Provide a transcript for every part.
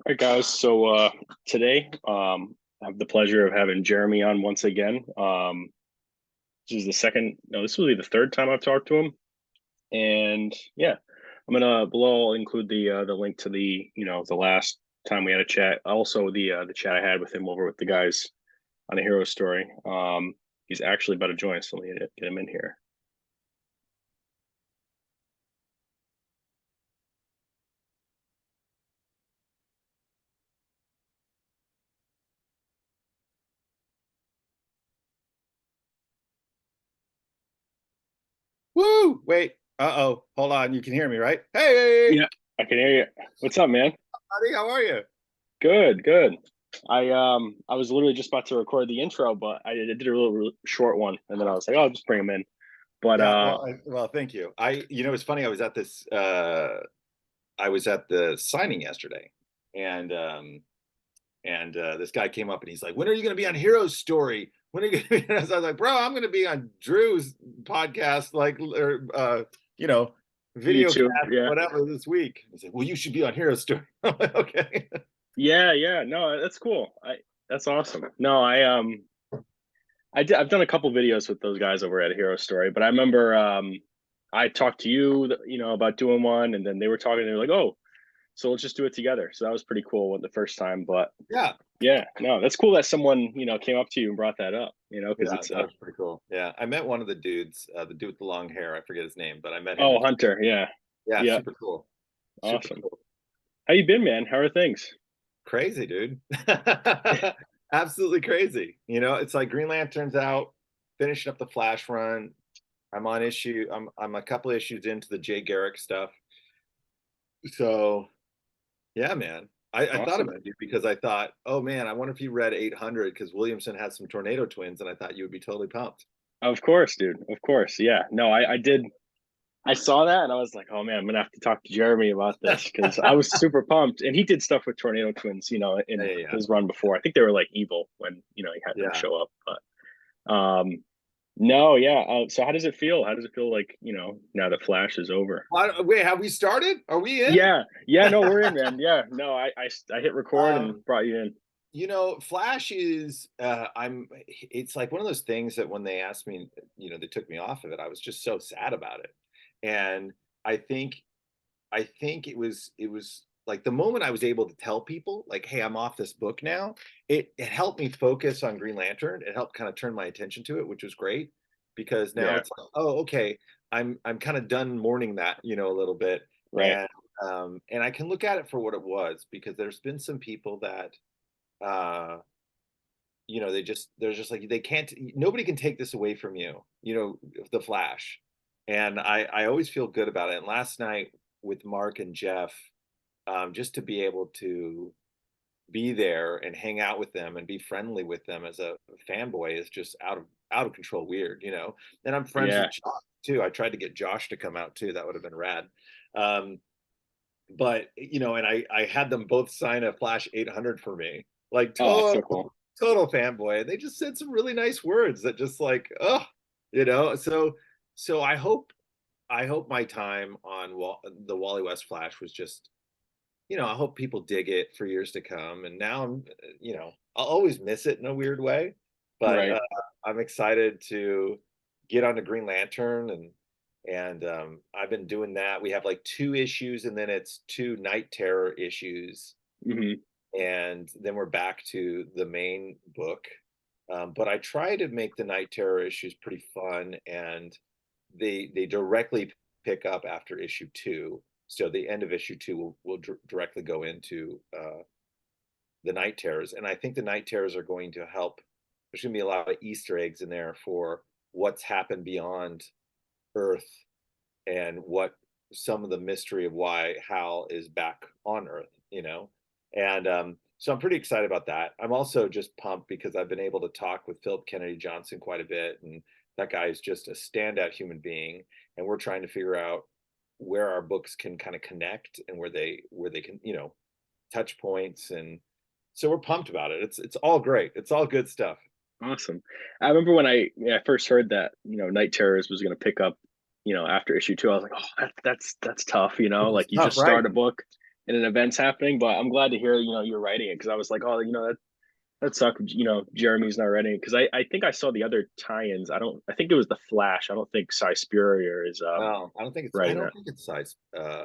All right, guys. So today, I have the pleasure of having Jeremy on once again. This is the second, no, this will be the third time I've talked to him, and yeah, I'm gonna below. I'll include the link to the last time we had a chat. Also, the chat I had with him over with the guys on a hero story. He's actually about to join us, so let me get him in here. Woo! Wait. Uh-oh. Hold on. You can hear me, right? Hey, Yeah, I can hear you. What's up, man? buddy. How are you? Good, good. I was literally just about to record the intro, but I did a real short one, and then I was like, oh, I'll just bring him in. But Yeah, well, thank you. It's funny. I was at the signing yesterday, and this guy came up and he's like, "When are you going to be on Hero's Story? When are you going to be?" So I was like, "Bro, I'm going to be on Drew's podcast, you know, video YouTube, cast, yeah, whatever, this week." He's like, "Well, you should be on Hero's Story." I'm like, "Okay." yeah. No, that's cool. That's awesome. No, I've done a couple videos with those guys over at Hero Story, but I remember I talked to you, about doing one, and then they were talking. They were like, oh, so let's just do it together. So that was pretty cool the first time. But Yeah. yeah, no, that's cool that someone came up to you and brought that up. Because Yeah, it's that was pretty cool. Yeah, I met one of the dudes, the dude with the long hair. I forget his name, but I met him oh, in. Hunter, yeah, Yeah, yeah, super cool. Super awesome. cool. How you been, man? How are things? Crazy, dude. Absolutely crazy. It's like Green Lantern's out, finishing up the Flash run. I'm a couple issues into the Jay Garrick stuff. So yeah, man. I thought Awesome. about you because I thought, oh man, I wonder if you read 800 because Williamson had some tornado twins, and I thought you would be totally pumped. Of course, dude. Of course. Yeah. No, I did. I saw that and I was like, oh man, I'm gonna have to talk to Jeremy about this because I was super pumped. And he did stuff with Tornado Twins, Yeah, in yeah, yeah. his run before. I think they were like evil when he had them Yeah. show up. But no, yeah. So how does it feel? How does it feel like now that Flash is over? Wait, have we started? Are we in? Yeah, yeah. No, we're in, man. Yeah, no, I hit record and Um, brought you in. Flash is it's like one of those things that when they asked me, they took me off of it, I was just so sad about it. And I think it was like the moment I was able to tell people like, hey, I'm off this book now, it helped me focus on Green Lantern. It helped kind of turn my attention to it, which was great because now Yeah, it's like, oh, okay, I'm kind of done mourning that, a little bit. right. And I can look at it for what it was because there's been some people that uh they're just like they can't nobody can take this away from you, the Flash. And I always feel good about it. And last night with Mark and Jeff, just to be able to be there and hang out with them and be friendly with them as a fanboy is just out of control weird, and I'm friends Yeah. with Josh too. I tried to get Josh to come out too. That would have been rad. But and I had them both sign a Flash 800 for me, like Oh, that's so cool. total fanboy. And they just said some really nice words that just like, oh, so I hope my time on the Wally West Flash was just, I hope people dig it for years to come. And now I'll always miss it in a weird way, but Right. I'm excited to get onto Green Lantern. And I've been doing that. We have like two issues, and then it's two Night Terror issues, Hmm. and then we're back to the main book. But I try to make the Night Terror issues pretty fun, and they directly pick up after issue two. So the end of issue two will directly go into the Night Terrors, and I think the Night Terrors are going to help. There's going to be a lot of Easter eggs in there for what's happened beyond Earth and what some of the mystery of why Hal is back on Earth. And so I'm pretty excited about that. I'm also just pumped because I've been able to talk with Philip Kennedy Johnson quite a bit, and that guy is just a standout human being. And we're trying to figure out where our books can kind of connect and where they can, touch points. And so we're pumped about it. It's all great. It's all good stuff. Awesome. I remember when I first heard that Night Terrors was going to pick up after issue two. I was like, oh, that's tough. It's Like you tough, just right? start a book and an event's happening. But I'm glad to hear you're writing it, because I was like, oh, that sucked. Jeremy's not writing it, because I think I saw the other tie-ins. I think it was the Flash. I don't think Cy Spurrier is Oh, I writing don't that. think it's Size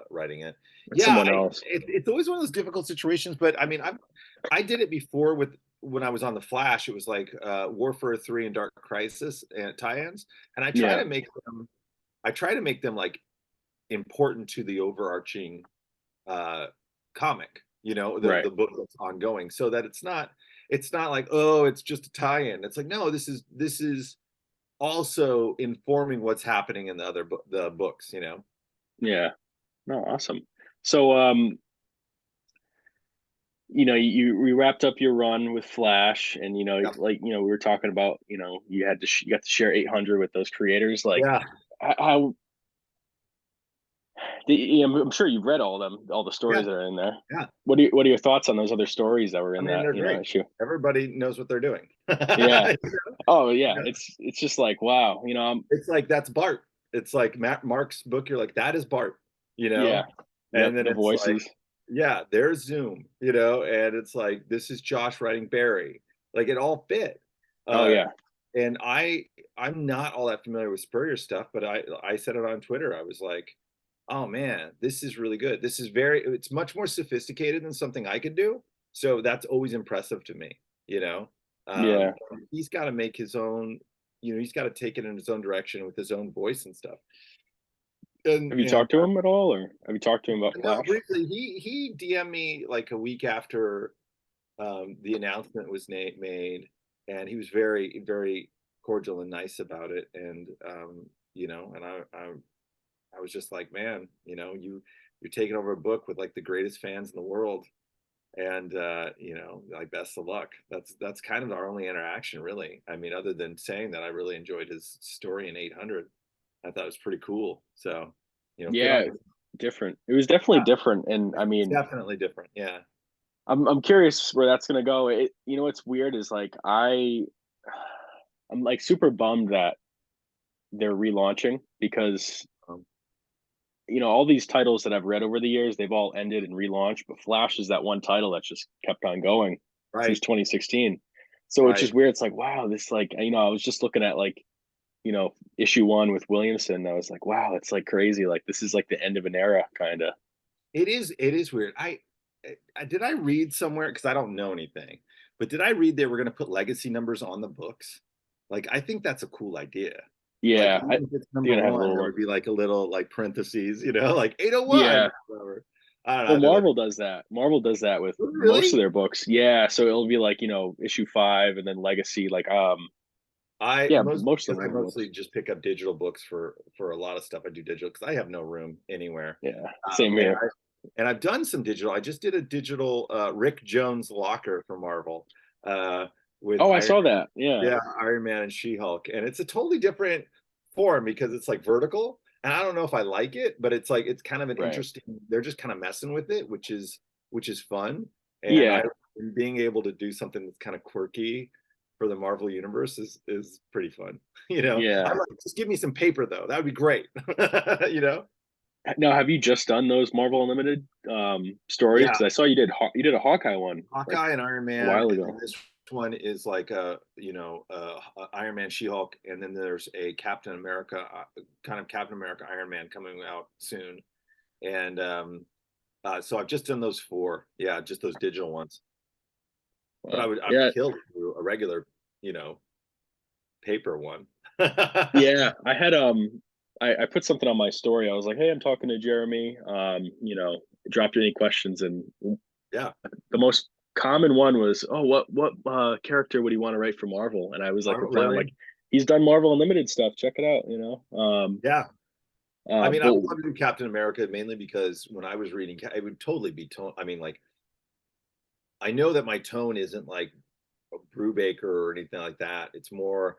writing it. It's Yeah, someone else. it's always one of those difficult situations, but I mean, I did it before with when I was on the Flash. It was like Warfare 3 and Dark Crisis and tie-ins, and Yeah, I try to make them like important to the overarching uh comic, right. the book that's ongoing, so that it's not like, oh, it's just a tie-in. It's like, no, this is also informing what's happening in the books, Yeah. No, awesome. So, we wrapped up your run with Flash, and Yeah. like we were talking about, you got to share 800 with those creators. Like, Yeah. how I'm sure you've read all of them, all the Yeah. stories that are in there. Yeah. What are your thoughts on those other stories that were I in mean, that they're great. issue? Everybody knows what they're doing. Yeah. Oh yeah. You know? It's just like, wow. It's like, that's Bart. It's like Mark's book. You're like, that is Bart, Yeah. Yep. and then The it's like, voices. yeah, there's Zoom, and it's like, this is Josh writing Barry. Like, it all fit. Oh Uh, yeah. and I'm not all that familiar with Spurrier stuff, but I said it on Twitter. I was like, oh man, this is really good. It's much more sophisticated than something I could do. So that's always impressive to me, you know. Yeah. He's got to make his own, he's got to take it in his own direction with his own voice and stuff. Have you And talked to him at all, or have you talked to him about no, Flash? briefly, he DM'd me like a week after the announcement was made, and he was very, very cordial and nice about it. And and I was just like, man, you're taking over a book with like the greatest fans in the world, and like, best of luck. That's kind of our only interaction, really. I mean, other than saying that I really enjoyed his story in 800, I thought it was pretty cool. So, good on Yeah. you. Different. It was definitely Yeah, different, and I it's mean, definitely different. Yeah. I'm curious where that's gonna go. What's weird is like I'm like super bummed that they're relaunching, because Um, all these titles that I've read over the years, they've all ended and relaunched, but Flash is that one title that's just kept on going since right. 2016. So it's Right. just weird. It's like, wow, this, like, I was just looking at, like, issue one with Williamson. I was like, wow, it's like crazy. Like, this is like the end of an era, kind of. It is weird. I did I read somewhere, because I don't know anything, but did I read they were going to put legacy numbers on the books? Like, I think that's a cool idea. Like, Yeah, even if it's they're number gonna have a one, little there one. would be like a little like parentheses, like 801 Yeah. or whatever. I don't know. Well, I thought Marvel does that. Marvel does that with most of really? their books. Yeah, so it'll be like, issue 5 and then legacy, like, yeah, most of the I Marvel books. mostly just pick up digital books for a lot of stuff. I do digital because I have no room anywhere. Yeah, same And here. I've done some digital. I just did a digital Rick Jones locker for Marvel uh, with Oh, I Iron saw that. Yeah. yeah, Iron Man and She-Hulk. And it's a totally different form because it's like vertical. And I don't know if I like it, but it's like, it's kind of an Right. interesting, they're just kind of messing with it, which is fun. And Yeah. being able to do something that's kind of quirky for the Marvel universe is pretty fun. Yeah. I'm like, just give me some paper though. That would be great. you know? Now, have you just done those Marvel Unlimited stories? Yeah. Because I saw you did a Hawkeye one like Hawkeye and Iron a Man, while and then ago. this one is like a Iron Man, She-Hulk, and then there's a Captain America, kind of Captain America, Iron Man coming out soon, and so I've just done those four, yeah, just those digital ones. But Wow. I would Yeah. kill to do a regular, you know, paper one. Yeah. I had I put something on my story. I was like, hey, I'm talking to Jeremy. Dropped any questions, and Yeah, the most common one was, oh, what character would he want to write for Marvel? And I was like, Marvel, replying really? like, he's done Marvel Unlimited stuff. Check it out. Yeah. I mean, I But would love to do Captain America mainly because when I was reading, it would totally be tone. I mean, like, I know that my tone isn't like Brubaker or anything like that. It's more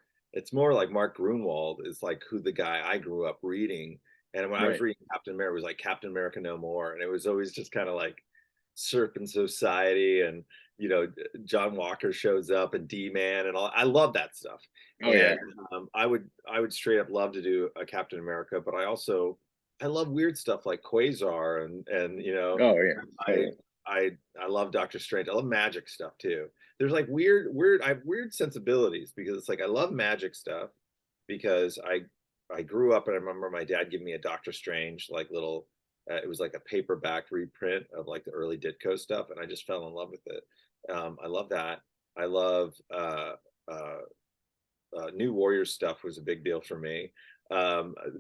like Mark Grunwald is like who the guy I grew up reading. And when I was right. reading Captain America, it was like Captain America No More. And it was always just kind of like Serpent Society, and John Walker shows up and D-Man and all. I love that stuff. Oh yeah. And I would straight up love to do a Captain America, but I also I love weird stuff like Quasar and Oh yeah, I totally. I love Doctor Strange. I love magic stuff too. There's like I have weird sensibilities because it's like I love magic stuff because I grew up and I remember my dad giving me a Doctor Strange like little it was like a paperback reprint of like the early Ditko stuff and I just fell in love with it. I love that. I love uh, New Warriors stuff was a big deal for me.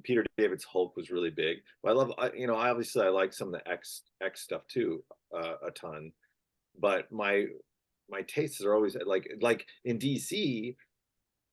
Peter David's Hulk was really big. But I love, I obviously I like some of the X stuff too, a ton. But my tastes are always like in DC.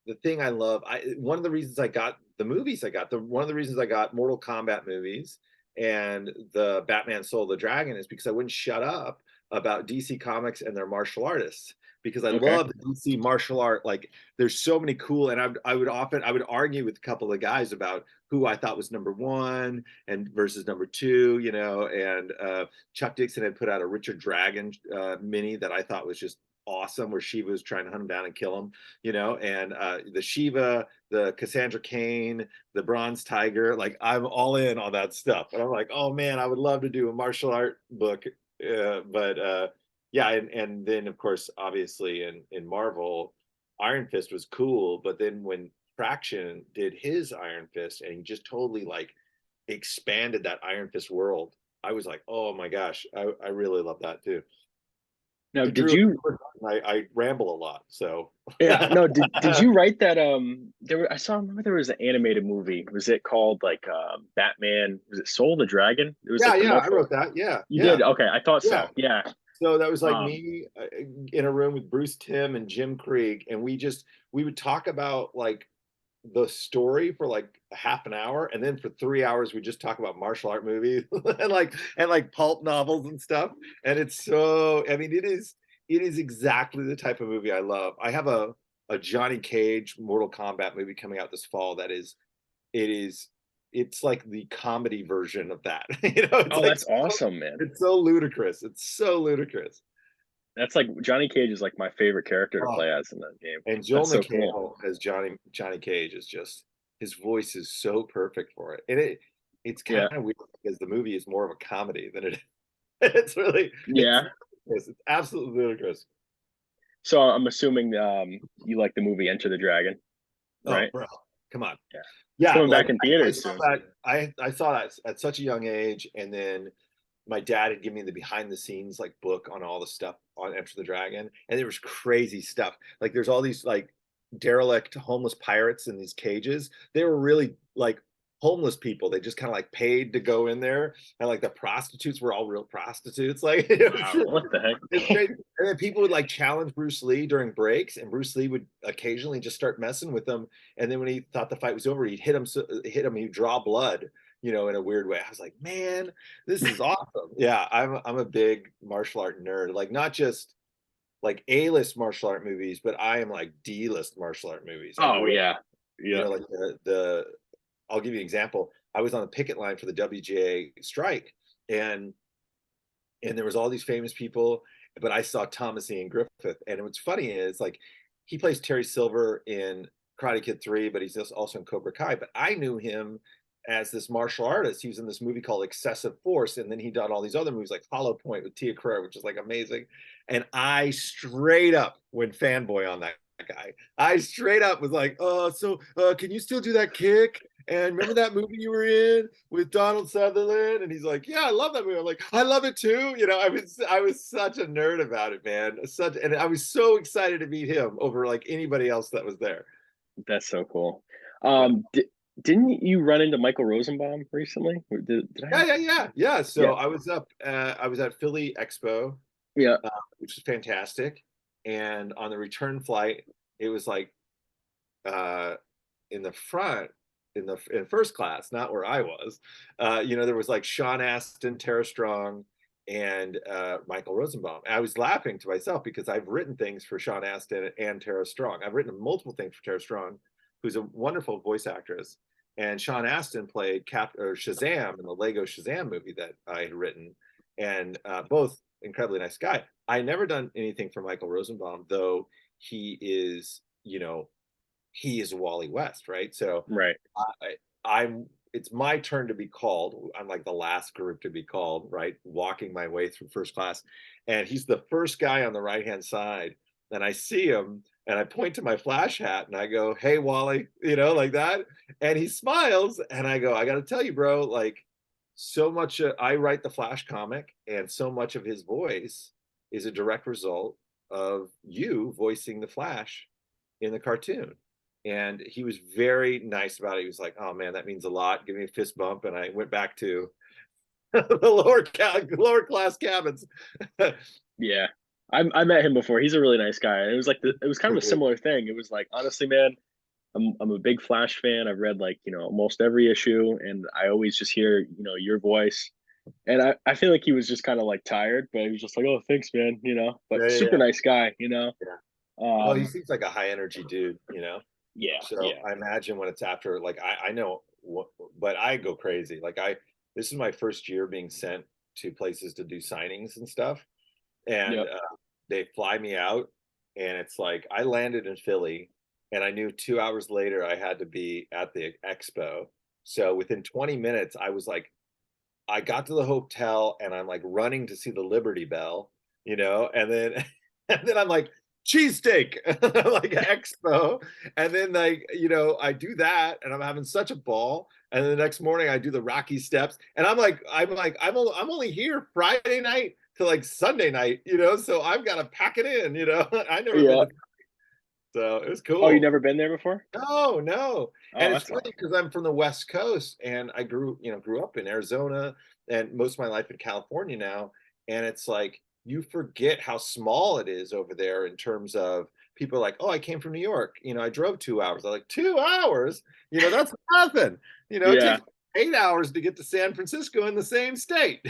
The thing I love, one of the reasons I got the movies I got, one of the reasons I got Mortal Kombat movies and the Batman Soul of the Dragon is because I wouldn't shut up about DC Comics and their martial artists because I Okay. love the DC martial art. Like there's so many cool, and I would argue with a couple of guys about who I thought was number one and versus number two, and Chuck Dixon had put out a Richard Dragon mini that I thought was just awesome where Shiva was trying to hunt him down and kill him, and the Shiva, the Cassandra Cain, the Bronze Tiger, like I'm all in on that stuff. And I'm like, oh man, I would love to do a martial art book. But yeah, and then of course, obviously in Marvel, Iron Fist was cool, but then when Fraction did his Iron Fist and he just totally like expanded that Iron Fist world, I was like, oh my gosh, I really love that too. Now, did Drew, you? I ramble a lot, so Yeah, no. Did you write that? There were. I saw. Remember there was an animated movie. Was it called like Batman? Was it Soul of the Dragon? It was yeah, like the yeah, I multiple. wrote that. Yeah, You yeah, did. Okay, I thought yeah. so. Yeah. So that was like Um. me in a room with Bruce Timm and Jim Krieg, and we would talk about like the story for like a half an hour, and then for 3 hours we just talk about martial art movies and like pulp novels and stuff. And it's so, I mean, it is exactly the type of movie I love. I have a Johnny Cage Mortal Kombat movie coming out this fall that is it is it's like the comedy version of that. It's Oh, like that's awesome, man. it's so ludicrous. It's so ludicrous. That's like Johnny Cage is like my favorite character to Oh, play as in that game. and Joel That's so cool. McHale as Johnny Cage is just his voice is so perfect for it. And it's kind Yeah. of weird because the movie is more of a comedy than it it's really it's Yeah. ludicrous. It's absolutely ludicrous. So I'm assuming you like the movie Enter the Dragon, Oh, right? bro, come on. Yeah. It's Yeah, coming like back in I theaters saw soon. that I saw that at such a young age, and then my dad had given me the behind the scenes like book on all the stuff on Enter the Dragon, and there was crazy stuff. Like there's all these like derelict homeless pirates in these cages. They were really like homeless people. They just kind of like paid to go in there, and like the prostitutes were all real prostitutes. Like Wow, what the it's heck? crazy. And then people would like challenge Bruce Lee during breaks, and Bruce Lee would occasionally just start messing with them. And then when he thought the fight was over, he'd hit him, he'd draw blood, in a weird way. I was like, man, this is awesome. Yeah, I'm a big martial art nerd. Like not just like A-list martial art movies, but I am like D-list martial art movies. I Oh grew up, yeah. Yeah. like the I'll give you an example. I was on the picket line for the WGA strike, and there was all these famous people, but I saw Thomas Ian Griffith. And what's funny is like he plays Terry Silver in Karate Kid 3, but he's also in Cobra Kai. But I knew him as this martial artist. He was in this movie called Excessive Force, and then he done all these other movies like Hollow Point with Tia Carrere, which is like amazing. And I straight up went fanboy on that guy. I straight up was like, can you still do that kick? And remember that movie you were in with Donald Sutherland? And he's like, yeah, I love that movie. I'm like, I love it too. I was such a nerd about it, man. And I was so excited to meet him over like anybody else that was there. That's so cool. Yeah. Didn't you run into Michael Rosenbaum recently? Or did I? Yeah, yeah, yeah, yeah. Yeah. So I was at Philly Expo, Yeah. which is fantastic. And on the return flight, it was like uh, in the front, in first class, not where I was. There was like Sean Astin, Tara Strong, and Michael Rosenbaum. And I was laughing to myself because I've written things for Sean Astin and Tara Strong. I've written multiple things for Tara Strong, who's a wonderful voice actress. And Sean Astin played Shazam in the Lego Shazam movie that I had written, and both incredibly nice guy. I never done anything for Michael Rosenbaum, though he is, he is Wally West, right? So Right. I'm it's my turn to be called. I'm like the last group to be called, right? Walking my way through first class. And he's the first guy on the right-hand side. And I see him and I point to my flash hat and I go, "Hey, Wally," like that. And he smiles and I go, "I got to tell you, bro, like so much, I write the Flash comic and so much of his voice is a direct result of you voicing the Flash in the cartoon." And he was very nice about it. He was like, "Oh man, that means a lot. Give me a fist bump." And I went back to the lower class cabins. Yeah. I met him before. He's a really nice guy. And it was like it was kind of a similar thing. It was like, honestly, man, I'm a big Flash fan. I've read like, almost every issue, and I always just hear, your voice. And I feel like he was just kind of like tired, but he was just like, "Oh, thanks, man. But Yeah, yeah, super yeah, nice guy. yeah. Well, he Um, seems like a high energy dude. yeah, So yeah. I imagine when it's after, like, I know what, but I go crazy. Like, this is my first year being sent to places to do signings and stuff. And Yep. they fly me out, and it's like I landed in Philly, and I knew 2 hours later I had to be at the expo. So within 20 minutes, I was like, I got to the hotel and I'm like running to see the Liberty Bell, and then and then I'm like cheesesteak, like expo, and then like I do that and I'm having such a ball, and then the next morning I do the Rocky Steps, and I'm only here Friday night to like Sunday night, so I've got to pack it in. I never been Yeah. to, so it was Oh, you cool. never been there before? No, no. Oh, And it's that's funny awesome. because I'm from the West Coast and I grew up in Arizona and most of my life in California now. And it's like you forget how small it is over there in terms of people are like, "Oh, I came from New York. I drove 2 hours." I'm like, 2 hours? That's nothing. It Yeah, takes 8 hours to get to San Francisco in the same state.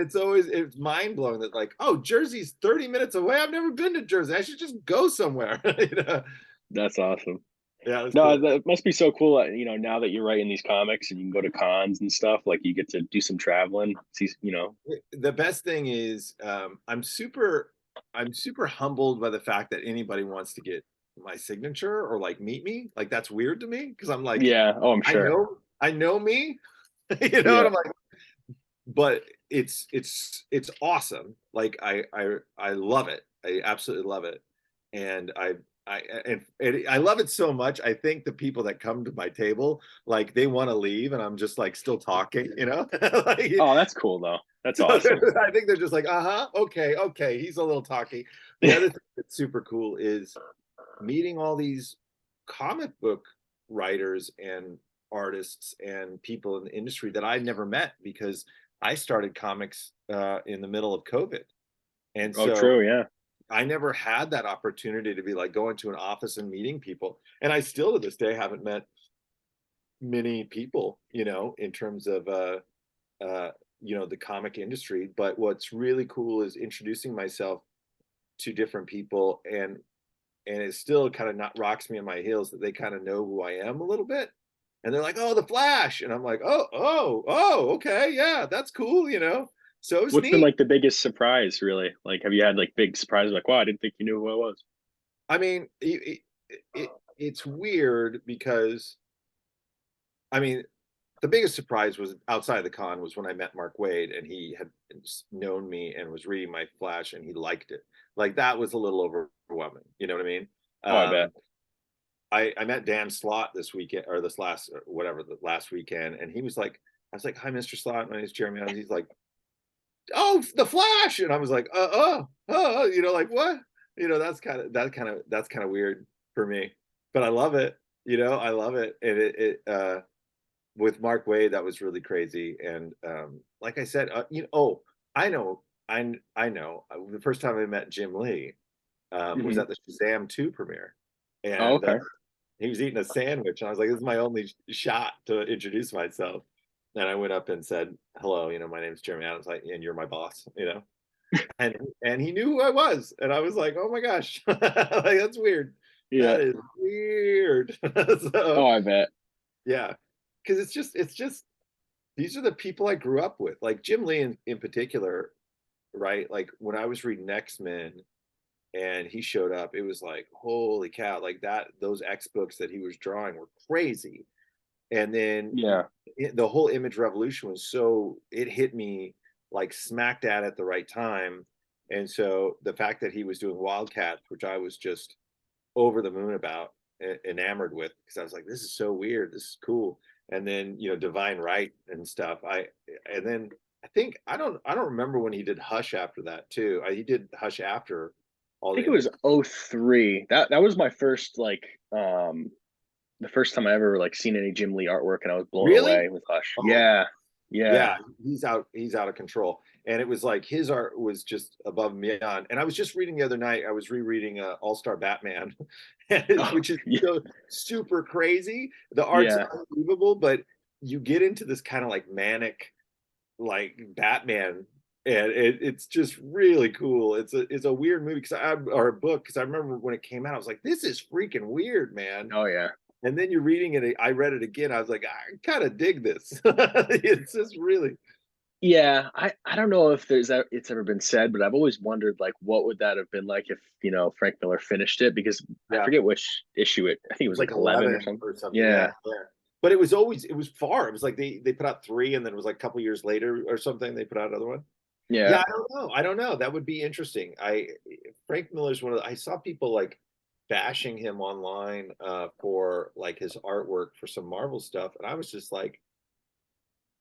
So it's mind blowing that like, oh, Jersey's 30 minutes away. I've never been to Jersey. I should just go somewhere. that's awesome. Yeah, it's No, cool. that must be so cool. Now that you're writing these comics and you can go to cons and stuff, like you get to do some traveling. See. The best thing is I'm super humbled by the fact that anybody wants to get my signature or like meet me. Like that's weird to me because I'm like, Yeah. Oh, I'm I sure. know I know me, and Yeah. I'm like, but it's awesome. Like I love it. I absolutely love it. And and I love it so much. I think the people that come to my table, like they want to leave and I'm just like still talking. Like, Oh, that's cool though. That's so awesome. I think they're just like, uh-huh, okay, okay, he's a little talky. The other thing that's super cool is meeting all these comic book writers and artists and people in the industry that I never met because I started comics in the middle of COVID. And Oh, so true. Yeah. I never had that opportunity to be like going to an office and meeting people. And I still to this day haven't met many people, in terms of uh, the comic industry. But what's really cool is introducing myself to different people, and it still kind of not rocks me in my heels that they kind of know who I am a little bit. And they're like, "Oh, the Flash," and I'm like, "Oh, oh, oh, okay, yeah, that's cool." So it was What's been neat. like the biggest surprise, really? Like, have you had like big surprises? Like, wow, I didn't think you knew who I was. I mean, it's weird because I mean, the biggest surprise was outside of the con was when I met Mark Wade and he had known me and was reading my Flash and he liked it. Like that was a little overwhelming. You know what I mean? Oh, I bet. Um, I met Dan Slott this weekend or this last whatever the last weekend, and he was like, I was like, "Hi, Mr. Slott, my name is Jeremy." He's like, "Oh, the Flash," and I was like, like what?" That's kind of weird for me, but I love it. I love it, and it with Mark Wade that was really crazy, and like I said, oh, I know, I know. The first time I met Jim Lee was Hmm. at the Shazam 2 premiere, Oh, and okay. he was eating a sandwich, and I was like, "This is my only shot to introduce myself." And I went up and said, "Hello, my name's Jeremy Adams, like, and you're my boss." And he knew who I was, and I was like, "Oh my gosh, like that's weird. Yeah. That is weird." Oh, So I bet. yeah, because it's just these are the people I grew up with, like Jim Lee in particular, right? Like when I was reading X-Men and he showed up, it was like, holy cow, like that, those X books that he was drawing were crazy. And then Yeah. the whole image revolution was so, it hit me like smack dab at the right time. And so the fact that he was doing Wildcats, which I was just over the moon about, enamored with, because I was like, this is so weird, this is cool. And then Divine Right and stuff. And then I think I don't remember when he did Hush after that too. He did Hush after I all think the it was image. '03. That was my first like the first time I ever like seen any Jim Lee artwork, and I was blown Really? away with Hush. Oh, Yeah. Yeah. yeah, he's out of control. And it was like his art was just above and beyond. And I was just reading the other night, I was rereading All-Star Batman, Oh, which is yeah. so super crazy. The art's Yeah. unbelievable, but you get into this kind of like manic like Batman, and it's just really cool. It's a weird movie or a book, because I remember when it came out, I was like, this is freaking weird, man. Oh yeah. And then you're reading it, I read it again, I was like, I kind of dig this. It's just really, Yeah, I don't know if it's ever been said, but I've always wondered like what would that have been like if Frank Miller finished it, because I yeah. forget which issue I think it was Like like 11 or 11 something. or something. Yeah, Yeah, yeah. But it was far. It was like they put out three, and then it was like a couple years later or something they put out another one. Yeah, yeah, I don't know. I don't know. That would be interesting. Frank Miller's one of I saw people like bashing him online for like his artwork for some Marvel stuff, and I was just like,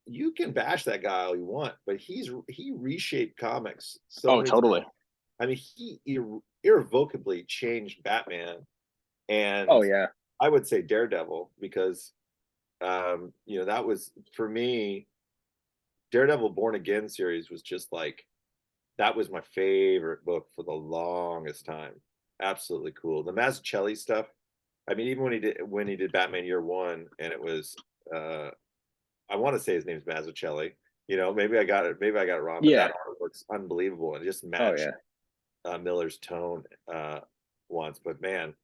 you can bash that guy all you want, but he reshaped comics so oh many times. totally. I mean, he irrevocably changed Batman, Oh and yeah, I would say Daredevil, because that was for me. Daredevil Born Again series was just like, that was my favorite book for the longest time. Absolutely cool. The Mazzucchelli stuff. I mean, even when he did Batman Year One, and it was uh I want to say his name's Mazzucchelli. Maybe I got it wrong, but yeah, that artwork's unbelievable and it just oh matched yeah. Miller's tone once. But man,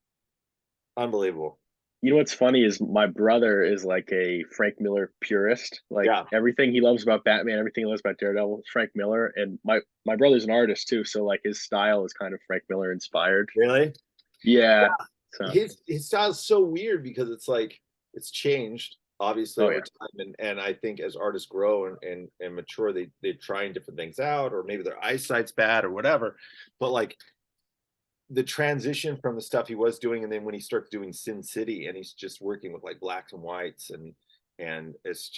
unbelievable. You know what's funny is my brother is like a Frank Miller purist. Like Yeah. everything he loves about Batman, everything he loves about Daredevil, is Frank Miller. And my brother's an artist too, so like his style is kind of Frank Miller inspired. Really? Yeah. So, His style is so weird, because it's like it's changed obviously oh over yeah, time, and I think as artists grow and mature, they're trying different things out, or maybe their eyesight's bad or whatever. But like the transition from the stuff he was doing, and then when he starts doing Sin City and he's just working with like blacks and whites, and it's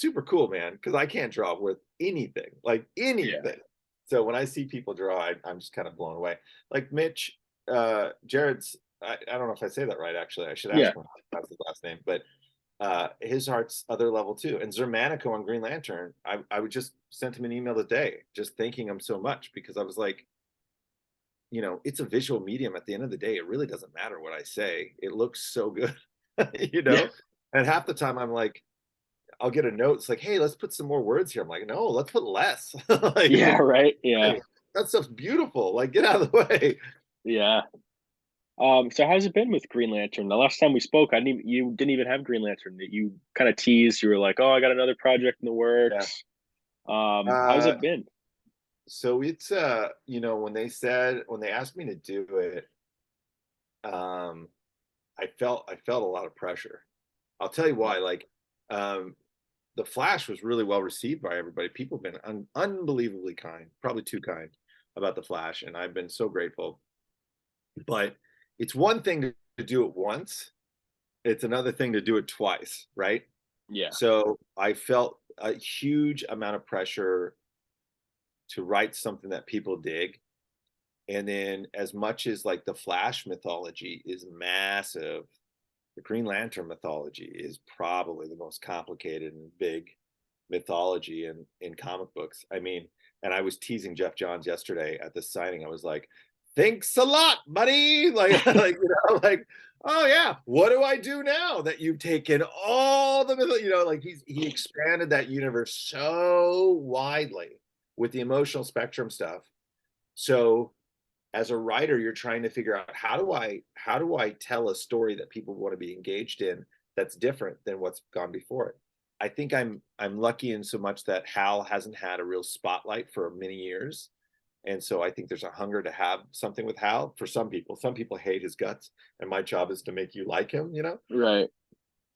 super cool, man, because I can't draw with anything, like yeah, anything. So when I see people draw, I'm just kind of blown away. Like Mitch, Jared's, I don't know if I say that right, actually. I should yeah. ask him if that's his last name, but his art's other level too. And Zermanico on Green Lantern, I would just sent him an email today, just thanking him so much, because I was like, it's a visual medium. At the end of the day, it really doesn't matter what I say. It looks so good, you Yeah. know? And half the time I'm like, I'll get a note. It's like, hey, let's put some more words here. I'm like, no, let's put less. Like, Yeah, right. Yeah. hey, that stuff's beautiful. Like, get out of the way. Yeah. So how's it been with Green Lantern? The last time we spoke, you didn't even have Green Lantern. You kind of teased. You were like, "Oh, I got another project in the Yeah. works." How's Uh, it been? so it's when they asked me to do it, um, I felt a lot of pressure. I'll tell you why. Like, um, the Flash was really well received by everybody. People have been unbelievably kind, probably too kind, about the Flash, and I've been so grateful. But it's one thing to do it once; it's another thing to do it twice, right? Yeah, So I felt a huge amount of pressure to write something that people dig. And then, as much as like the Flash mythology is massive, the Green Lantern mythology is probably the most complicated and big mythology in comic books. I mean, and I was teasing Jeff Johns yesterday at the signing. I was like, "Thanks a lot, buddy." Like, oh yeah, what do I do now that you've taken all the like he expanded that universe so widely with the emotional spectrum stuff. So as a writer, you're trying to figure out, how do I tell a story that people want to be engaged in, that's different than what's gone before it. I think I'm lucky in so much that Hal hasn't had a real spotlight for many years. And so I think there's a hunger to have something with Hal for some people. Some people hate his guts, and my job is to make you like him. right.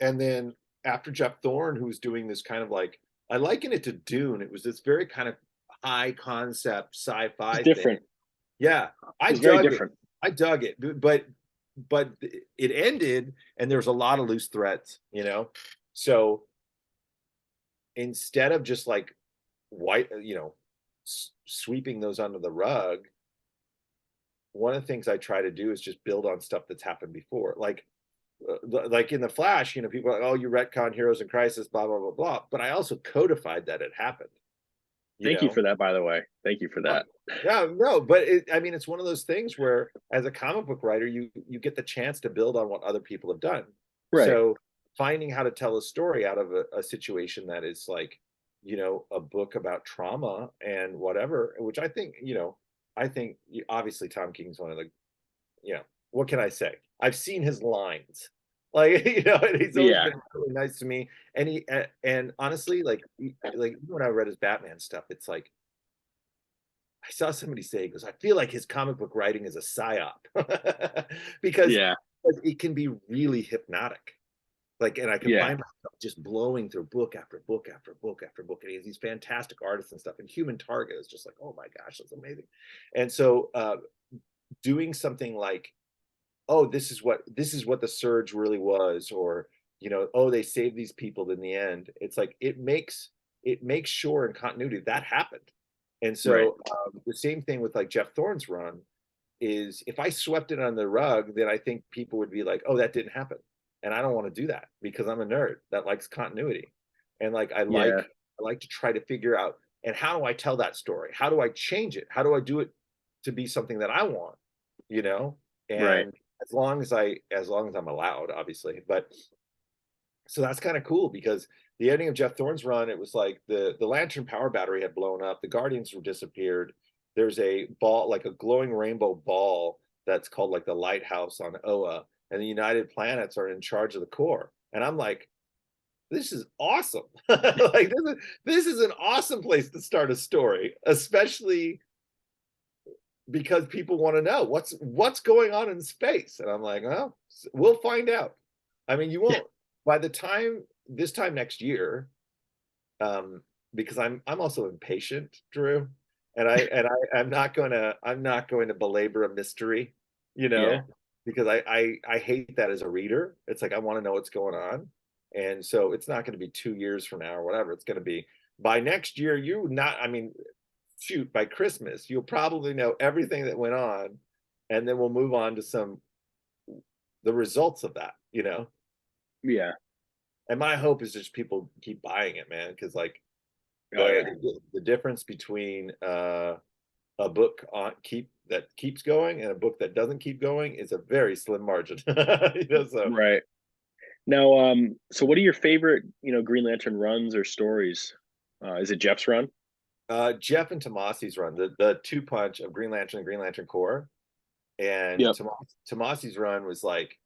And then after Jeff Thorne, who was doing this kind of like, I liken it to Dune. It was this very kind of high concept It's sci-fi thing. different. Yeah, I It's very dug it. different. I dug it, but it ended, and there's a lot of loose threads, you know. So instead of just like white, sweeping those under the rug, one of the things I try to do is just build on stuff that's happened before. Like in the Flash, people are like, oh, you retcon Heroes in Crisis, blah blah blah blah. But I also codified that it happened. You Thank you know, for that, by the way. Thank you for that. no, but I mean, it's one of those things where, as a comic book writer, you get the chance to build on what other people have done. Right. So finding how to tell a story out of a situation that is like, a book about trauma and whatever, which I think obviously Tom King's one of the, what can I say? I've seen his lines. Like, and he's always Yeah. been really nice to me. And honestly, like when I read his Batman stuff, it's like, I saw somebody say, he goes, I feel like his comic book writing is a psyop because Yeah. it can be really hypnotic. Like, and I can Yeah. find myself just blowing through book after book after book after book. And he has these fantastic artists and stuff. And Human Target is just like, oh my gosh, that's amazing. And so doing something like, oh, this is what the surge really was, or, oh, they saved these people in the end. It's like it makes sure in continuity that happened. And Right. so the same thing with like Jeff Thorne's run is, if I swept it on the rug, then I think people would be like, oh, that didn't happen. And I don't want to do that because I'm a nerd that likes continuity. And like I Yeah. like to try to figure out, and how do I tell that story? How do I change it? How do I do it to be something that I want? You know? Right. And as long as I'm allowed, obviously. But so that's kind of cool, because the ending of Jeff Thorne's run, it was like the Lantern power battery had blown up, the Guardians were disappeared. There's a ball, like a glowing rainbow ball, that's called like the lighthouse on Oa, and the United Planets are in charge of the core. And I'm like, this is awesome. Like this is an awesome place to start a story, especially because people want to know what's going on in space. And I'm like, well, we'll find out. I mean, you won't, by the time this time next year, because I'm also impatient, Drew, and I'm not going to belabor a mystery, Yeah. because I hate that as a reader. It's like I want to know what's going on, and so it's not going to be 2 years from now or whatever. It's going to be by next year. I mean, shoot, by Christmas you'll probably know everything that went on, and then we'll move on to the results of that. Yeah. And my hope is just people keep buying it, man, because like Oh yeah. the difference between a book that keeps going and a book that doesn't keep going is a very slim margin. So Right. Now, so what are your favorite, Green Lantern runs or stories? Is it Jeff's run? Jeff and Tomasi's run, the two punch of Green Lantern and Green Lantern Core, and Yep. Tomasi's run was like,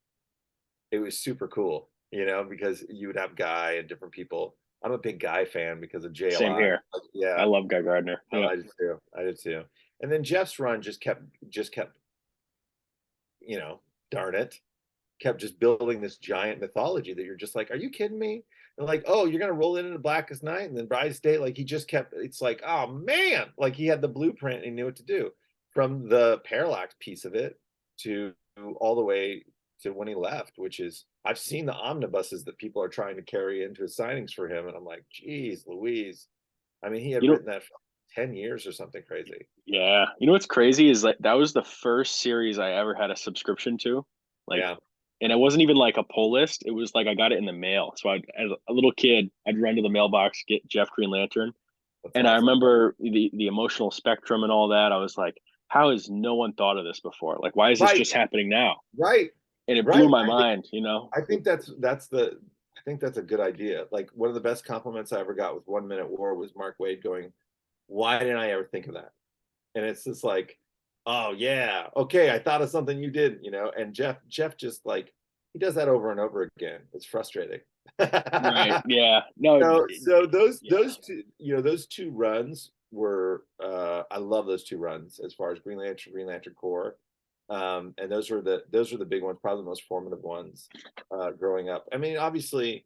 it was super cool, because you would have Guy and different people. I'm a big Guy fan because of Same JLI. here. I Yeah, love Guy Gardner. Yeah. I did too. I did too. And then Jeff's run just kept, darn it, kept just building this giant mythology that you're just like, are you kidding me? And like, oh, you're gonna roll into Blackest Night, and then Bride's Day. Like he just kept. It's like, oh man, like he had the blueprint and he knew what to do, from the Parallax piece of it to all the way to when he left, which is, I've seen the omnibuses that people are trying to carry into his signings for him, and I'm like, geez, Louise. I mean, he had You know, written that for 10 years or something crazy. yeah. You know what's crazy is like that was the first series I ever had a subscription to. Like, Yeah, and it wasn't even like a pull list. It was like I got it in the mail. So as a little kid, I'd run to the mailbox, get Jeff Green Lantern. that's And I awesome. remember the emotional spectrum and all that. I was like, how has no one thought of this before? Like, why is this Right, just happening now? right, And it blew right. my mind. I think that's a good idea. Like, one of the best compliments I ever got with 1 Minute War was Mark Wade going, why didn't I ever think of that? And it's just like, oh yeah, okay, I thought of something you did. And Jeff just like, he does that over and over again. It's frustrating. Right. Yeah. No. So Yeah. those two runs were, I love those two runs as far as Green Lantern Core. And those were the big ones, probably the most formative ones growing up. I mean, obviously,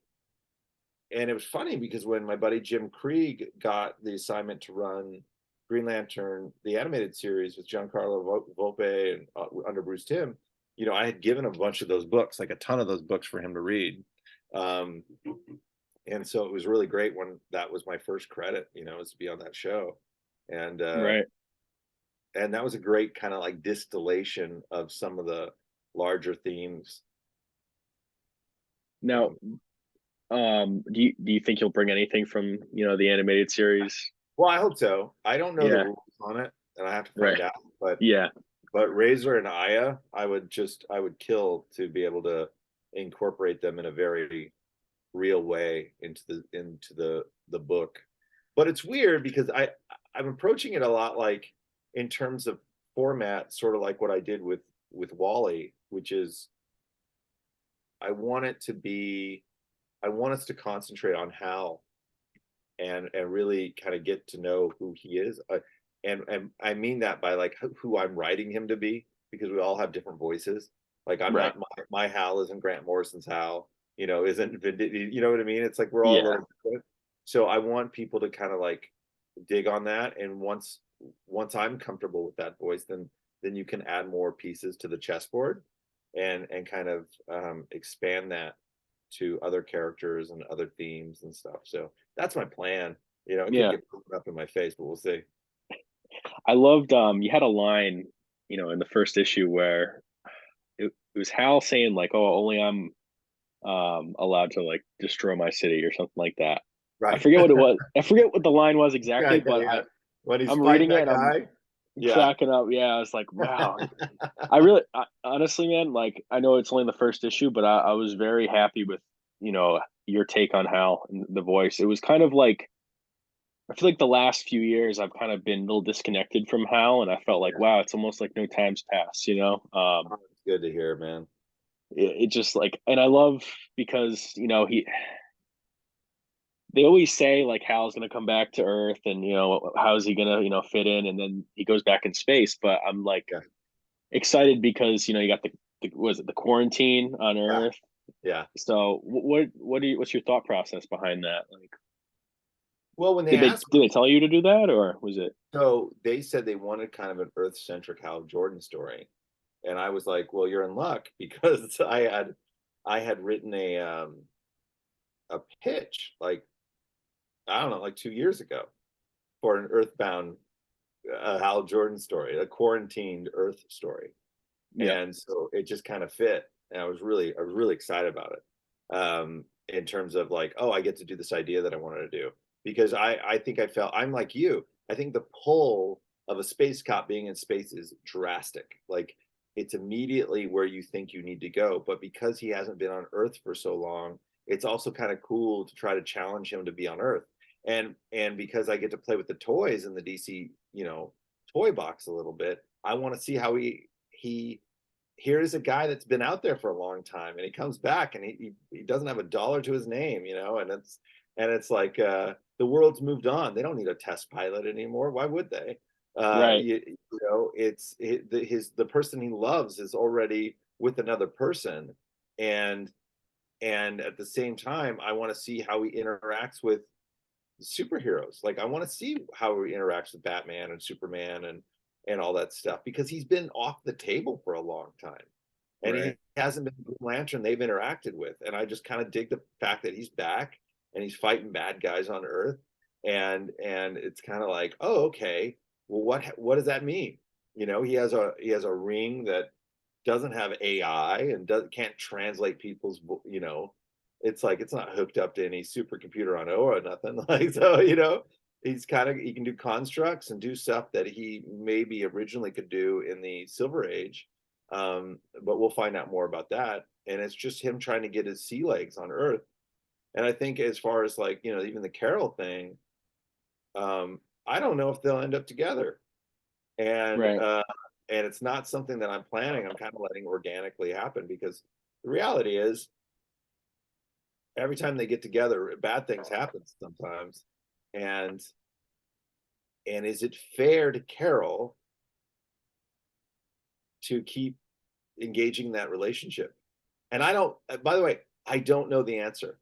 and it was funny because when my buddy Jim Krieg got the assignment to run Green Lantern, the animated series with Giancarlo Volpe and under Bruce Timm, you know, I had given him a bunch of those books, like a ton of those books for him to read. Um, and so it was really great when that was my first credit, you know, was to be on that show. And Right. and that was a great kind of like distillation of some of the larger themes. Now, Um, do you think you'll bring anything from, the animated series? well, I hope so. I don't know the Yeah. rules on it, and I have to Right. find out. Yeah. But Razor and Aya, I would kill to be able to incorporate them in a very real way into the book. But it's weird because I'm approaching it a lot like in terms of format, sort of like what I did with Wally, which is I want it to be I want us to concentrate on Hal and really kind of get to know who he is. And I mean that by like who I'm writing him to be, because we all have different voices. Like I'm Right. not my Hal isn't Grant Morrison's Hal, you know, isn't you know what I mean? It's like we're all a Yeah. little different. So I want people to kind of like dig on that, and once I'm comfortable with that voice, then you can add more pieces to the chessboard and kind of expand that to other characters and other themes and stuff. So that's my plan. You know, it could Yeah. get put up in my face, but we'll see. I loved you had a line, in the first issue where it was Hal saying like, "Oh, only I'm allowed to like destroy my city," or something like that. I Right. forget what it was. I forget what the line was Yeah, exactly, yeah, but yeah. When he's I'm fighting reading it that and I'm guy. Yeah. cracking up. Yeah, I was like, wow. Honestly, man, like I know it's only the first issue, but I was very happy with your take on Hal and the voice. It was kind of like I feel like the last few years I've kind of been a little disconnected from Hal, and I felt like Yeah. wow, it's almost like no time's passed. Oh, it's good to hear, man. It just like, and I love because they always say like Hal's gonna come back to Earth, and how's he gonna fit in, and then he goes back in space. But I'm like Yeah. excited because you got the was it the quarantine on Yeah. Earth. Yeah. So what's your thought process behind that? Like, Well, when they did they asked did they tell you to do that, or was it so they said they wanted kind of an Earth-centric Hal Jordan story. And I was like, well, you're in luck because I had written a pitch like I don't know, like 2 years ago for an Earthbound Hal Jordan story, a quarantined Earth story, yeah, and so it just kind of fit, and I was really excited about it, in terms of like, oh, I get to do this idea that I wanted to do, because I think I felt I'm like you. I think the pull of a space cop being in space is drastic. Like it's immediately where you think you need to go, but because he hasn't been on Earth for so long, it's also kind of cool to try to challenge him to be on Earth. And because I get to play with the toys in the DC, you know, toy box a little bit, I want to see how he here's a guy that's been out there for a long time, and he comes back and he doesn't have a dollar to his name, you know, and it's like the world's moved on. They don't need a test pilot anymore. Why would they? right, You know, the person he loves is already with another person, and at the same time, I want to see how he interacts with superheroes. Like I want to see how he interacts with Batman and Superman and all that stuff, because he's been off the table for a long time, and right, he hasn't been the Green Lantern they've interacted with. And I just kind of dig the fact that he's back and he's fighting bad guys on Earth, and it's kind of like, oh, okay, well, what does that mean? You know, he has a ring that doesn't have AI and can't translate people's, you know, it's like it's not hooked up to any supercomputer on Oa or nothing. Like so, you know, he can do constructs and do stuff that he maybe originally could do in the Silver Age. But we'll find out more about that. And it's just him trying to get his sea legs on Earth. And I think as far as like, you know, even the Carol thing, I don't know if they'll end up together. And right. and it's not something that I'm planning. I'm kind of letting organically happen, because the reality is every time they get together, bad things happen sometimes. And is it fair to Carol to keep engaging in that relationship? And I don't, by the way, I don't know the answer.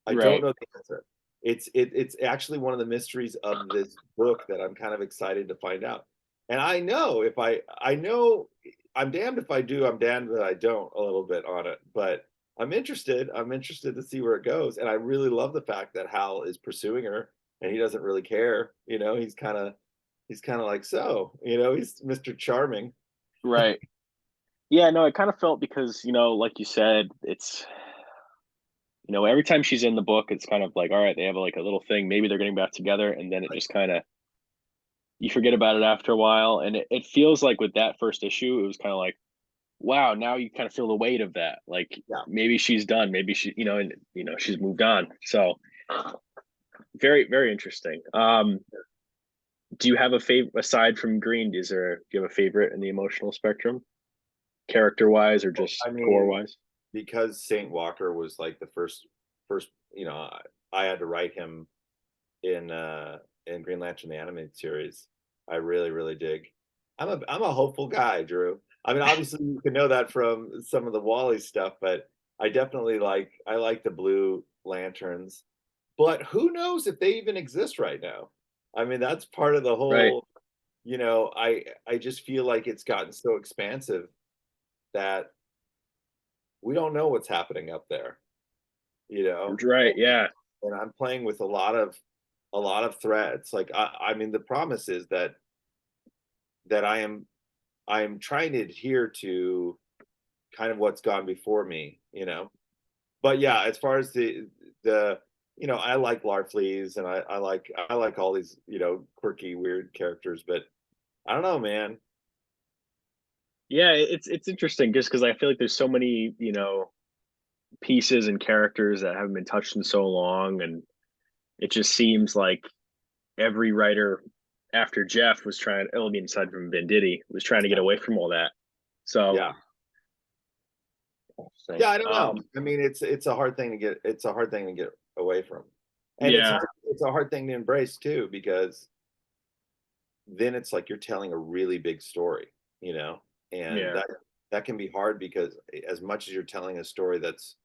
I don't Right. know the answer. It's actually one of the mysteries of this book that I'm kind of excited to find out. And I know if I know I'm damned if I do, I'm damned that I don't a little bit on it. But I'm interested. I'm interested to see where it goes. And I really love the fact that Hal is pursuing her and he doesn't really care. He's kind of like, so, he's Mr. Charming. Right. Yeah, no, it kind of felt because, like you said, it's, every time she's in the book, it's kind of like, all right, they have like a little thing. Maybe they're getting back together. And then it Like, just kind of, you forget about it after a while. And it feels like with that first issue, it was kind of like, wow, now you kind of feel the weight of that. Like yeah. maybe she's done. Maybe and, she's moved on. So very, very interesting. Do you have a favorite aside from Green? Do you have a favorite in the emotional spectrum, character wise or just I core mean, wise? because Saint Walker was like the first, I had to write him in Green Lantern the animated series. I really, really dig. I'm a hopeful guy, Drew. I mean, obviously you can know that from some of the Wally stuff, but I like the Blue Lanterns. But who knows if they even exist right now? I mean, that's part of the Right. whole, I just feel like it's gotten so expansive that we don't know what's happening up there, you know? Right. Yeah. And I'm playing with a lot of threads. Like I mean, the promise is that I am trying to adhere to kind of what's gone before me. But yeah, as far as the I like Larfleeze and I like all these quirky weird characters, but I don't know, man. Yeah. It's interesting just because I feel like there's so many, pieces and characters that haven't been touched in so long. And it just seems like every writer after Jeff was trying, I mean, aside from Venditti, was trying to get away from all that. So, Yeah. interesting. Yeah, I don't know. I mean, it's a hard thing to get away from. And it's Yeah. hard it's a hard thing to embrace too, because then it's like you're telling a really big story, you know? And Yeah. that can be hard because as much as you're telling a story that's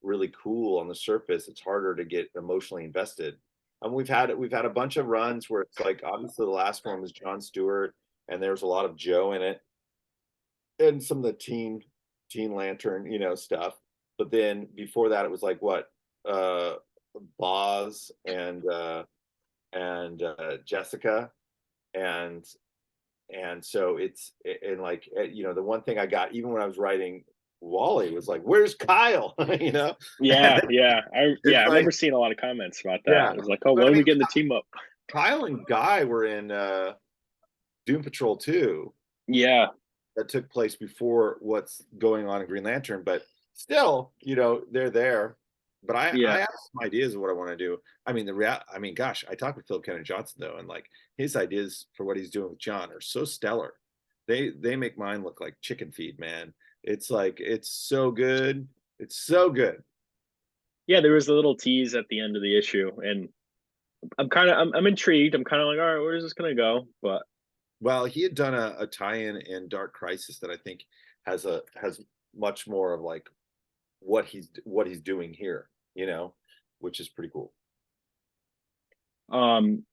really cool on the surface, it's harder to get emotionally invested. And we've had a bunch of runs where it's like obviously the last one was John Stewart and there's a lot of Joe in it and some of the teen lantern, stuff. But then before that it was like what? Boz and Jessica and so and like the one thing I got even when I was writing Wally was like, where's Kyle? And Yeah. Yeah. I it's like, remember seeing a lot of comments about that. yeah, It was like, oh, but when I are we mean, getting the team up? Kyle and Guy were in Doom Patrol 2 Yeah. that took place before what's going on in Green Lantern, but still, they're there. But I Yeah. have some ideas of what I want to do. I mean, I mean, gosh, I talked with Philip Kennedy Johnson though, and like his ideas for what he's doing with John are so stellar. They make mine look like chicken feed, man. It's like it's so good. It's so good. Yeah. There was a little tease at the end of the issue, and I'm intrigued. I'm kind of like, all right, where is this gonna go? But Well, he had done a tie-in in Dark Crisis that I think has much more of like what he's doing here, which is pretty cool. um,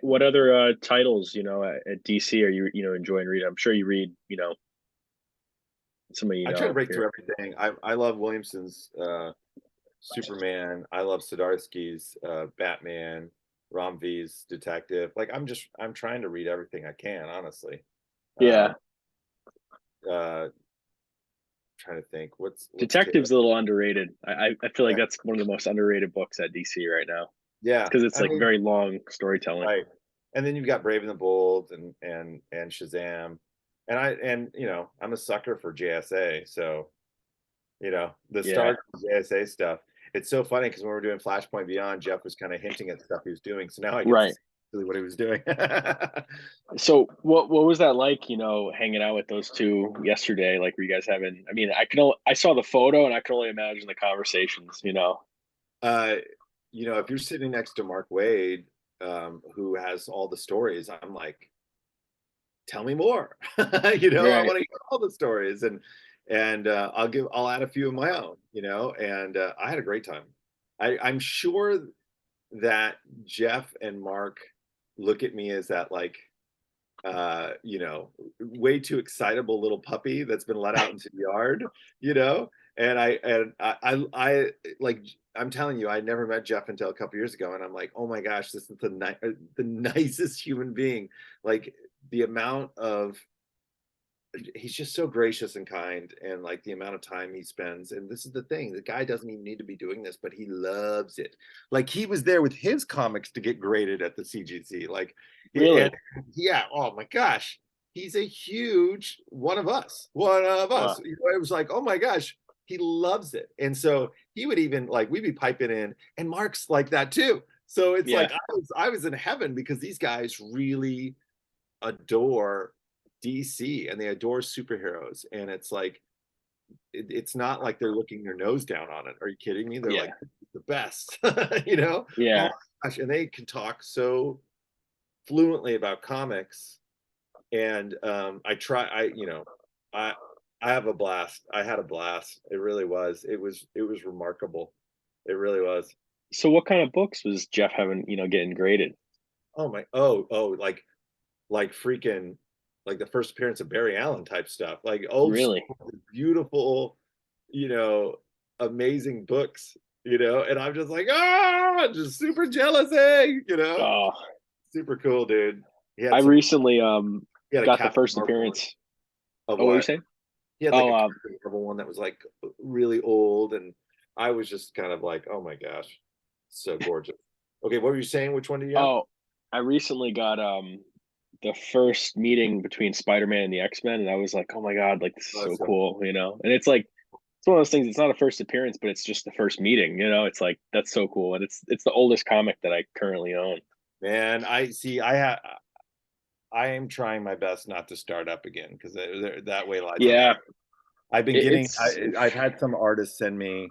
what other titles, at DC are you, enjoying reading? I'm sure you read, some of I try to break your through everything. I love Williamson's Superman. I love Zdarsky's Batman, Rom V's Detective. Like I'm trying to read everything I can, honestly. yeah. Um, uh, Trying to think what's Detective's a little underrated. I feel like yeah, that's one of the most underrated books at DC right now. It's yeah. because it's I like mean, very long storytelling. right. And then you've got Brave and the Bold and Shazam. And I'm a sucker for JSA. So, the Yeah. Star JSA stuff. It's so funny because when we were doing Flashpoint Beyond, Jeff was kind of hinting at stuff he was doing. So now I get to Right. see really what he was doing. So what was that like, hanging out with those two yesterday? Like, were you guys having? I mean, I saw the photo and I can only imagine the conversations. uh, if you're sitting next to Mark Wade, who has all the stories, I'm like, tell me more. I Right. want to hear all the stories, and I'll add a few of my own. And I had a great time. I'm sure that Jeff and Mark look at me as that like you know, way too excitable little puppy that's been let out into the yard, you know. And I like I'm telling you, I never met Jeff until a couple years ago, and I'm like, oh my gosh, this is the nicest human being. Like the amount of he's just so gracious and kind, and like the amount of time he spends. And this is the thing, the guy doesn't even need to be doing this, but he loves it. Like he was there with his comics to get graded at the CGC, like and Really? yeah, oh my gosh, he's a huge one of us, Wow. you know. It was like, oh my gosh, he loves it. And so he would even like, we'd be piping in, and Mark's like that too. So it's Yeah. like I was in heaven, because these guys really adore DC and they adore superheroes. And it's like, it's not like they're looking their nose down on it. Are you kidding me? They're Yeah. like the best, you know? Oh Yeah. my gosh. And they can talk so fluently about comics. And you know, I, I have a blast. I had a blast. It really was. It was remarkable. It really was. So what kind of books was Jeff having, getting graded? Oh my, like freaking like the first appearance of Barry Allen type stuff, like old Really? school, beautiful, you know, amazing books, you know. And I'm just like, ah, just super jealous, hey, you know, Oh, super cool, dude. He I had some, recently he had a got the Captain first Marvel one. appearance. Of Oh, what were you what? saying? He had like Oh, a Captain Marvel one that was like really old, and I was just kind of like, oh my gosh, so gorgeous. Okay, what were you saying? Which one do you have? oh, I recently got the first meeting between Spider-Man and the X-Men, and I was like, oh my God, like this is Oh, so so cool, And it's like it's one of those things, it's not a first appearance, but it's just the first meeting. It's like that's so cool. And it's the oldest comic that I currently own. man, I see. I am trying my best not to start up again, because that way lies a Yeah, lot. I've been it, getting, it's I've had some artists send me,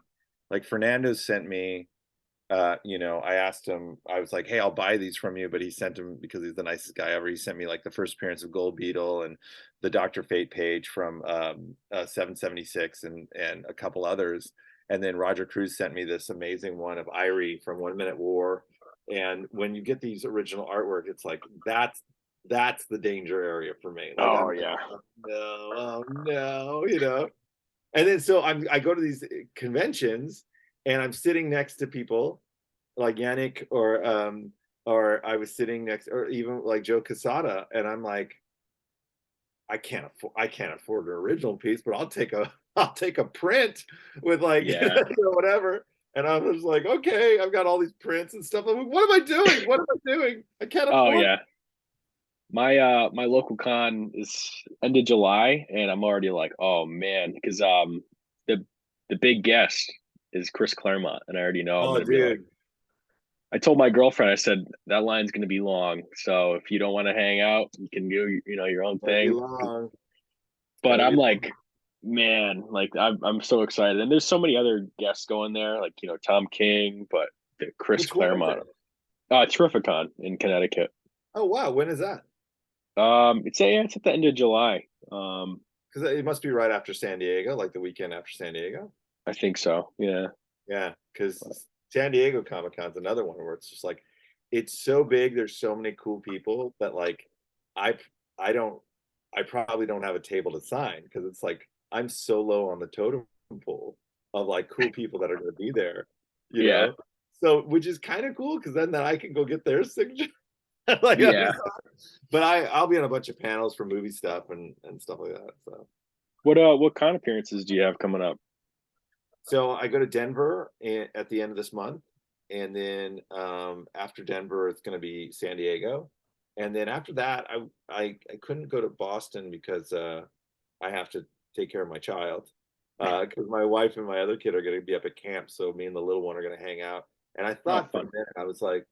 like Fernando's sent me, you know, I asked him, I was like, hey, I'll buy these from you, but he sent them because he's the nicest guy ever. He sent me like the first appearance of Gold Beetle and the Dr. Fate page from 776, and a couple others. And then Roger Cruz sent me this amazing one of Irie from 1 Minute War. And when you get these original artwork, it's like that's the danger area for me. Like oh I'm yeah. no, oh no, you know. And then so I go to these conventions, and I'm sitting next to people like Yannick, or I was sitting next, or even like Joe Quesada, and I'm like, I can't afford an original piece, but I'll take a print with like Yeah. whatever. And I was like, okay, I've got all these prints and stuff. I'm like, what am I doing? What am I doing? I can't Oh afford. yeah. My local con is end of July, and I'm already like, oh man, because the the big guest is Chris Claremont, and I already know I'm Oh, gonna be like, dude, I told my girlfriend, I said that line's gonna be long, so if you don't want to hang out, you can do your own gonna be thing. long. It's But gonna I'm be like, long. man, like I'm so excited, and there's so many other guests going there, like Tom King, but the Chris Which one is Claremont, it? Terrificon in Connecticut. Oh wow, when is that? It's at the end of July. Because it must be right after San Diego, like the weekend after San Diego. I think so. Yeah. Yeah, because San Diego Comic Con's another one where it's just like, it's so big. There's so many cool people that like, I I don't I probably don't have a table to sign, because it's like I'm so low on the totem pole of like cool people that are going to be there, you Yeah. know. So which is kind of cool, because then I can go get their signature. Like, Yeah. but I'll be on a bunch of panels for movie stuff and stuff like that. What kind of appearances do you have coming up? So I go to Denver at the end of this month, and then after Denver, it's going to be San Diego, and then after that, I couldn't go to Boston because I have to take care of my child, because my wife and my other kid are going to be up at camp, so me and the little one are going to hang out. And I Oh, thought for a fun. minute, I was like,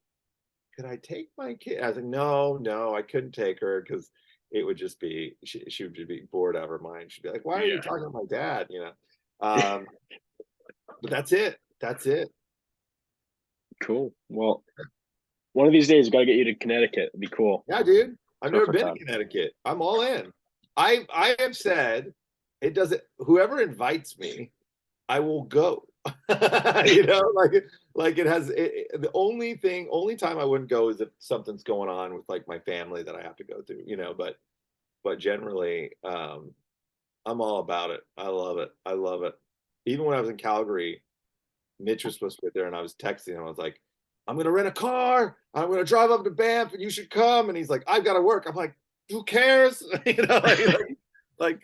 could I take my kid? I was like, no, no, I couldn't take her, because it would just be she would be bored out of her mind. She'd be like, why are you Yeah. talking to my dad? You know. Um, but that's it. That's it. Cool. Well, one of these days, we gotta get you to Connecticut. It'd be cool. Yeah, dude. I've never been to Terrificon. Connecticut. I'm all in. I have said it doesn't. Whoever invites me, I will go. Like it has the only time I wouldn't go is if something's going on with like my family that I have to go through, but generally, I'm all about it. I love it. I love it. Even when I was in Calgary, Mitch was supposed to be there, and I was texting him. I was like, "I'm gonna rent a car. I'm gonna drive up to Banff, and you should come." And he's like, "I've got to work." I'm like, "Who cares?"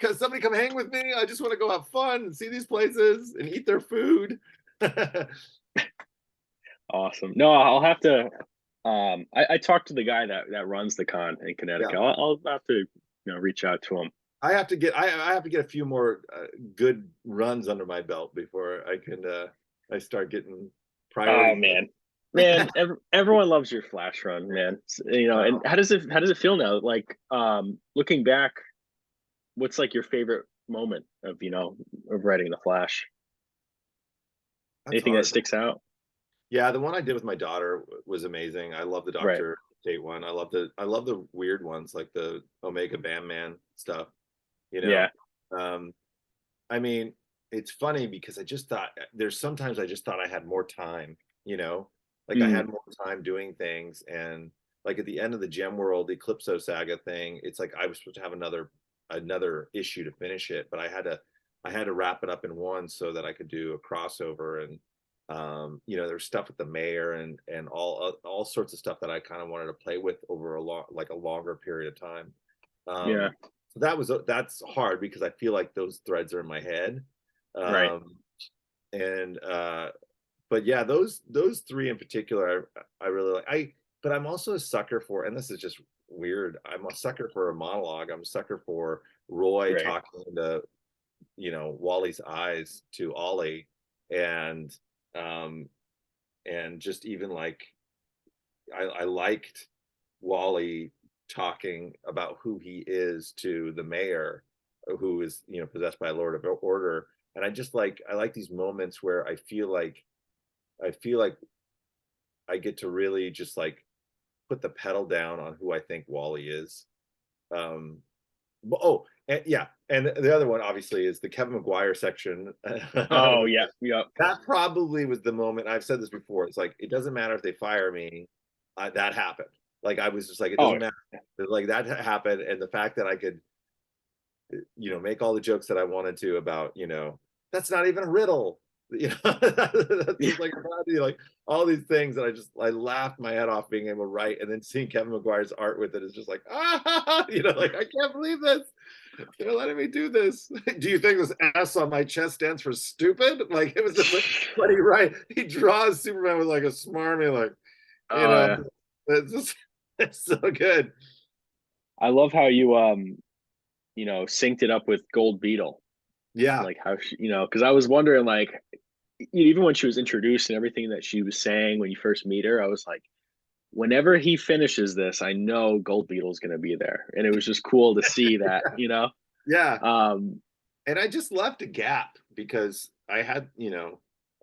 Cause somebody come hang with me. I just want to go have fun and see these places and eat their food. Awesome. No, I'll have to. I talked to the guy that runs the con in Yeah, Connecticut. I'll have to, reach out to him. I have to get a few more good runs under my belt before I start getting Oh priority. man, everyone loves your flash run, man. And how does it feel now? Like, looking back, what's like your favorite moment of writing the flash? That's Anything that hard. sticks out? Yeah, the one I did with my daughter was amazing. I love the Right. Doctor Date one. I love the weird ones like the Omega Bam Man stuff. You know, Yeah. um, I mean, it's funny because I just thought there's sometimes I just thought I had more time. You know, like I had Mm, more time doing things, and like at the end of the Gem World Eclipso Saga thing, it's like I was supposed to have another issue to finish it, but I had to wrap it up in one so that I could do a crossover. And there's stuff with the mayor and all sorts of stuff that I kind of wanted to play with over a longer period of time. yeah. So that's hard because I feel like those threads are in my head. Right. um and But yeah, those three in particular I really like. But I'm also a sucker for, and this is just weird, I'm a sucker for a monologue. I'm a sucker for Roy Right. talking to Wally's eyes to Ollie. And um and just even like I liked Wally talking about who he is to the mayor, who is possessed by a Lord of Order. And I like these moments where I feel like I get to really just like put the pedal down on who I think Wally is. Oh, and yeah, and the other one obviously is the Kevin McGuire section. Oh yeah. Yep. That probably was the moment. I've said this before. It's like it doesn't matter if they fire me. That happened. Like I was just like, it Oh doesn't matter. Like that happened, and the fact that I could, make all the jokes that I wanted to about, that's not even a riddle. That's yeah. just like like all these things that I laughed my head off being able to write, and then seeing Kevin McGuire's art with it is just like like I can't believe this. They're letting me do this. Do you think this S on my chest stands for stupid? Like it was just like, but he draws Superman with like a smarmy, like, you Oh know, yeah. it's just it's so good. I love how you synced it up with Gold Beetle. Yeah. Like how because I was wondering, like, even when she was introduced and everything that she was saying when you first meet her, I was like, whenever he finishes this, I know Gold Beetle's going to be there, and it was just cool to see that. Yeah. Um, And I just left a gap because I had,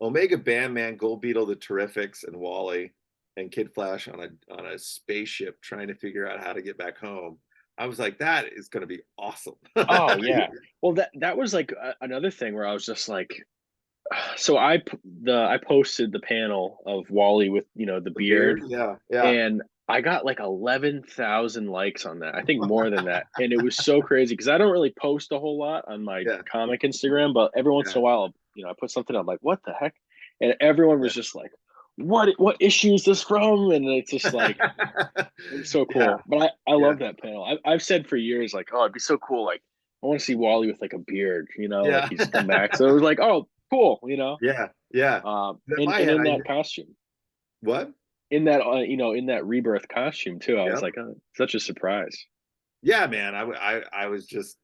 Omega Bam Man, Gold Beetle, the Terrifics, and Wally and Kid Flash on a spaceship trying to figure out how to get back home. I was like, that is going to be awesome. oh yeah, well that was like another thing where I was just like, so I posted the panel of Wally with the The beard, beard, yeah, yeah. and I got like 11,000 likes on that. I think more than that. And it was so crazy because I don't really post a whole lot on my Yeah, comic Instagram, but every once yeah, in a while, I put something, I'm like, what the heck? And everyone was just like, what issue is this from? And it's just like, it was so yeah, cool. But I yeah, love that panel. I've said for years, like, oh, it'd be so cool. Like, I want to see Wally with like a beard, like yeah, he's come back. So it was like, oh, cool. yeah, yeah. In And my and head, in I that costume, what? in that rebirth costume too. I was Yep. like, oh, such a surprise. Yeah, man. I was just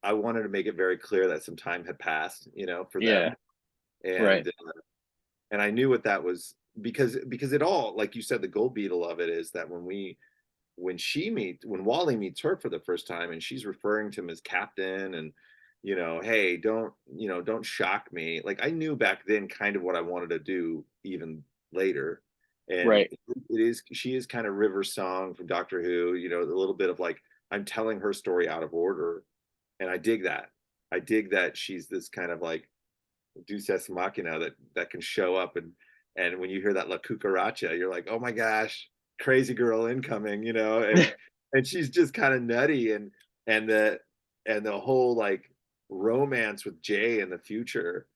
I wanted to make it very clear that some time had passed, for Yeah, them. right, And I knew what that was because it all, like you said, the gold beetle of it is that when Wally meets her for the first time and she's referring to him as captain, and hey, don't shock me. Like I knew back then kind of what I wanted to do even later. And right. she is kind of River Song from Doctor Who, a little bit of like I'm telling her story out of order. And I dig that. I dig that she's this kind of like Deus Ex Machina that can show up, and when you hear that La Cucaracha, you're like, oh my gosh, crazy girl incoming, and she's just kind of nutty, and the and the whole like romance with Jay in the future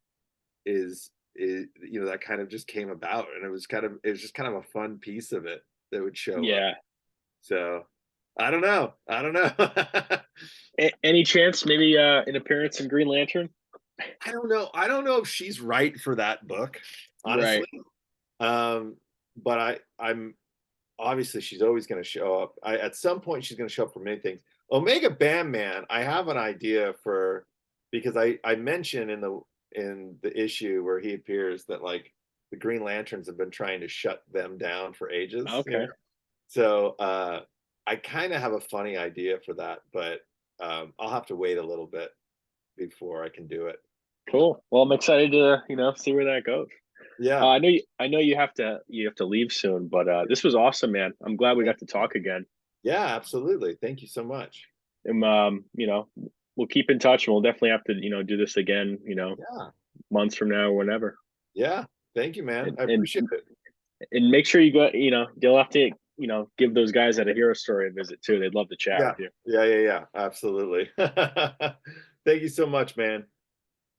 is that kind of just came about, and it was just kind of a fun pice of it that would show up. Yeah. So I don't know. Any chance maybe an appearance in Green Lantern? I don't know if she's right for that book, honestly. Right. Um, but I'm obviously she's always going to show up. At some point she's going to show up for many things. Omega Bam Man, I have an idea for, because I mentioned in the issue where he appears that like the Green Lanterns have been trying to shut them down for ages. Okay. So I kind of have a funny idea for that, but I'll have to wait a little bit before I can do it. Cool. Well, I'm excited to see where that goes. Yeah. I know you have to leave soon, but this was awesome, man. I'm glad we got to talk again. Yeah, absolutely. Thank you so much. And we'll keep in touch, and we'll definitely have to do this again. Yeah. Months from now or whenever. Yeah. Thank you, man. And I and, appreciate it. and make sure you go. You'll have to give those guys at A Hero Story a visit too. They'd love to chat Yeah. with you. Yeah. Yeah. Yeah. Absolutely. Thank you so much, man.